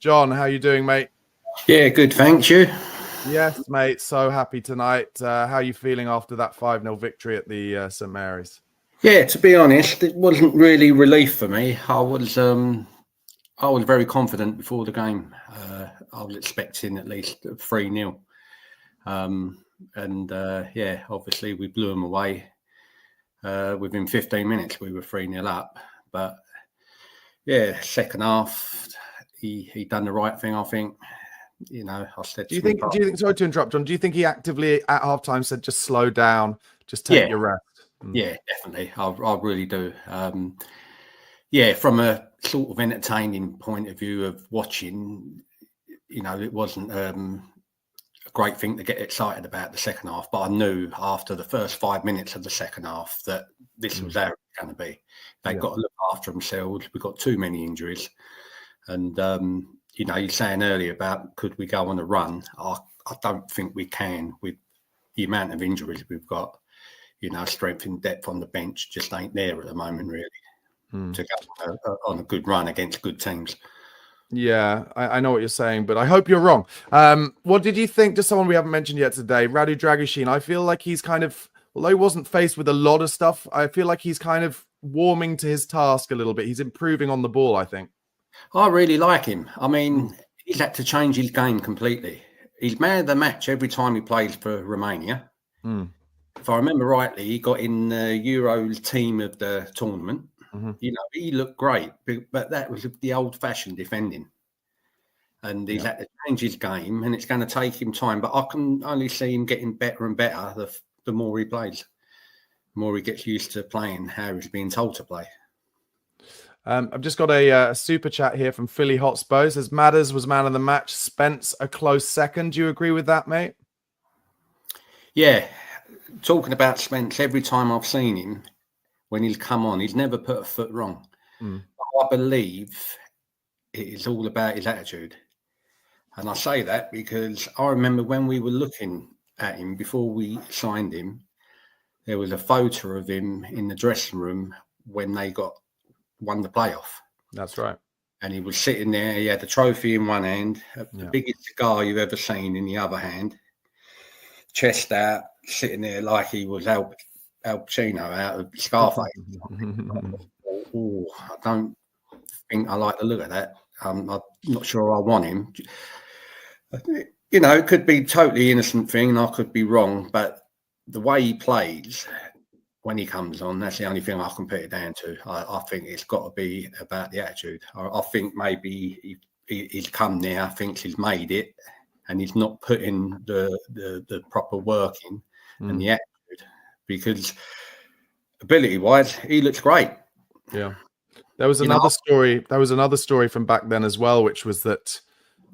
John, how you doing, mate? Yeah, good, thanks. You? Yes, mate. So happy tonight. How are you feeling after that 5-0 victory at the St Mary's? Yeah, to be honest, it wasn't really relief for me. I was very confident before the game. I was expecting at least 3-0. Yeah, obviously we blew them away. Within 15 minutes, we were 3-0 up. But yeah, second half, he done the right thing, I think. You know, I said. Do you think? Sorry to interrupt, John. Do you think he actively at halftime said, "Just slow down, just take your rest"? Yeah, definitely. I really do. Yeah, from a sort of entertaining point of view of watching, you know, it wasn't a great thing to get excited about the second half. But I knew after the first 5 minutes of the second half that this was how it was going to be. They've got to look after themselves. We've got too many injuries, and you know, you're saying earlier about could we go on a run? I don't think we can with the amount of injuries we've got. You know, strength and depth on the bench just ain't there at the moment, really, to go on a good run against good teams. Yeah, I know what you're saying, but I hope you're wrong. What did you think? Just someone we haven't mentioned yet today, Radu Drăgușin. I feel like he's kind of, although he wasn't faced with a lot of stuff, I feel like he's kind of warming to his task a little bit. He's improving on the ball, I think. I really like him. I mean, he's had to change his game completely. He's man of the match every time he plays for Romania. If I remember rightly, he got in the Euros team of the tournament. You know, he looked great, but that was the old-fashioned defending. And he's had to change his game, and it's going to take him time. But I can only see him getting better and better the more he plays, the more he gets used to playing how he's being told to play. I've just got a super chat here from Philly Hotspur. It says Madders was man of the match. Spence a close second. Do you agree with that, mate? Yeah. Talking about Spence, every time I've seen him, when he's come on, he's never put a foot wrong. I believe it is all about his attitude. And I say that because I remember when we were looking at him before we signed him, there was a photo of him in the dressing room when they won the playoff. That's right. And he was sitting there. He had the trophy in one hand, the biggest cigar you've ever seen in the other hand, chest out, sitting there like he was Al Pacino out of Scarface. I don't think I like the look of that. I'm not sure I want him. You know, it could be a totally innocent thing and I could be wrong, but the way he plays when he comes on, that's the only thing I can put it down to. I think it's got to be about the attitude. I think maybe he's come there, thinks he's made it, and he's not putting the proper work in and the attitude, because ability-wise, he looks great. Yeah. There was another story. There was another story from back then as well, which was that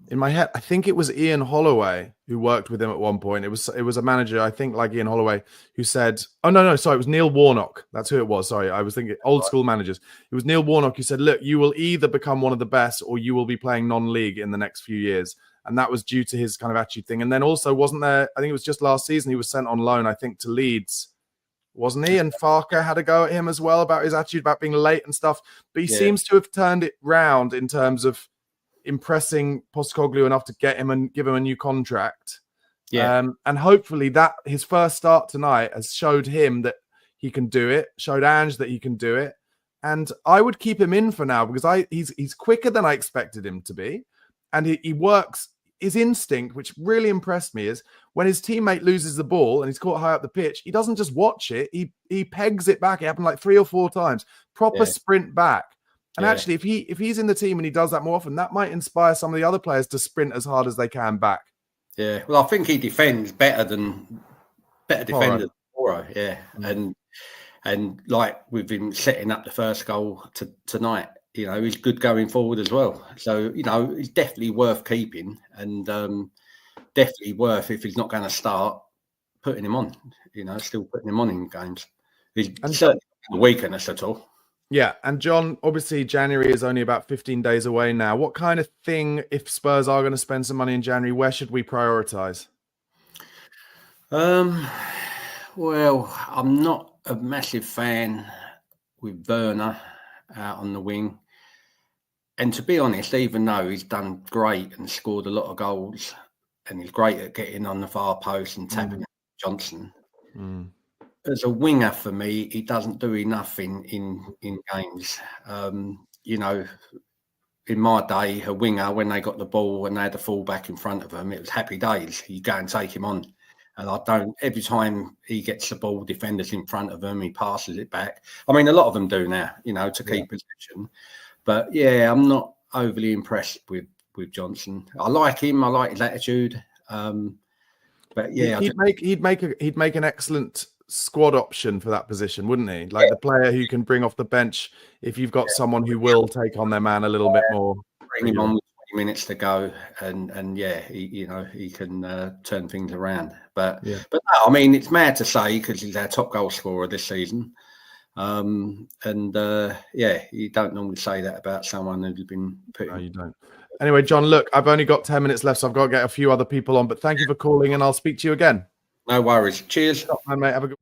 in my head, I think it was Ian Holloway who worked with him at one point. It was a manager, I think, like Ian Holloway, who said, "Oh no, sorry, it was Neil Warnock. That's who it was. Sorry, I was thinking old school managers. It was Neil Warnock who said, "Look, you will either become one of the best, or you will be playing non-league in the next few years." And that was due to his kind of attitude thing. And then also, wasn't there? I think it was just last season he was sent on loan, I think, to Leeds, wasn't he? And Farker had a go at him as well about his attitude, about being late and stuff. But he seems to have turned it round in terms of impressing Postecoglou enough to get him and give him a new contract. And hopefully that his first start tonight has showed him that he can do it, showed Ange that he can do it. And I would keep him in for now because he's quicker than I expected him to be. And he works. His instinct, which really impressed me, is when his teammate loses the ball and he's caught high up the pitch, he doesn't just watch it. He pegs it back. It happened like 3 or 4 times. Proper sprint back. And actually, if he's in the team and he does that more often, that might inspire some of the other players to sprint as hard as they can back. Yeah. Well, I think he defends better defender than PORRO. Yeah. And like with him setting up the first goal tonight, you know, he's good going forward as well. So, you know, he's definitely worth keeping and definitely worth, if he's not going to start, putting him on, you know, still putting him on in games. He's certainly not a weakness at all. Yeah. And John, obviously January is only about 15 days away now. What kind of thing, if Spurs are going to spend some money in January, where should we prioritise? Well, I'm not a massive fan with Werner out on the wing. And to be honest, even though he's done great and scored a lot of goals, and he's great at getting on the far post and tapping Johnson, as a winger for me, he doesn't do enough in games. You know, in my day, a winger, when they got the ball and they had the fullback in front of them, it was happy days. You go and take him on. And I don't, every time he gets the ball, defenders in front of him, he passes it back. I mean, a lot of them do now, you know, to keep possession. But yeah, I'm not overly impressed with Johnson. I like him. I like his attitude. But yeah, he'd make an excellent squad option for that position, wouldn't he? Like the player who can bring off the bench if you've got someone who will take on their man a little bit more. Bring him on with 20 minutes to go, and yeah, he can turn things around. But no, I mean, it's mad to say because he's our top goal scorer this season. Yeah, you don't normally say that about someone who's been put. No, you don't. Anyway, John, look, I've only got 10 minutes left, so I've got to get a few other people on. But thank you for calling, and I'll speak to you again. No worries. Cheers. Stop, man, mate. Have a good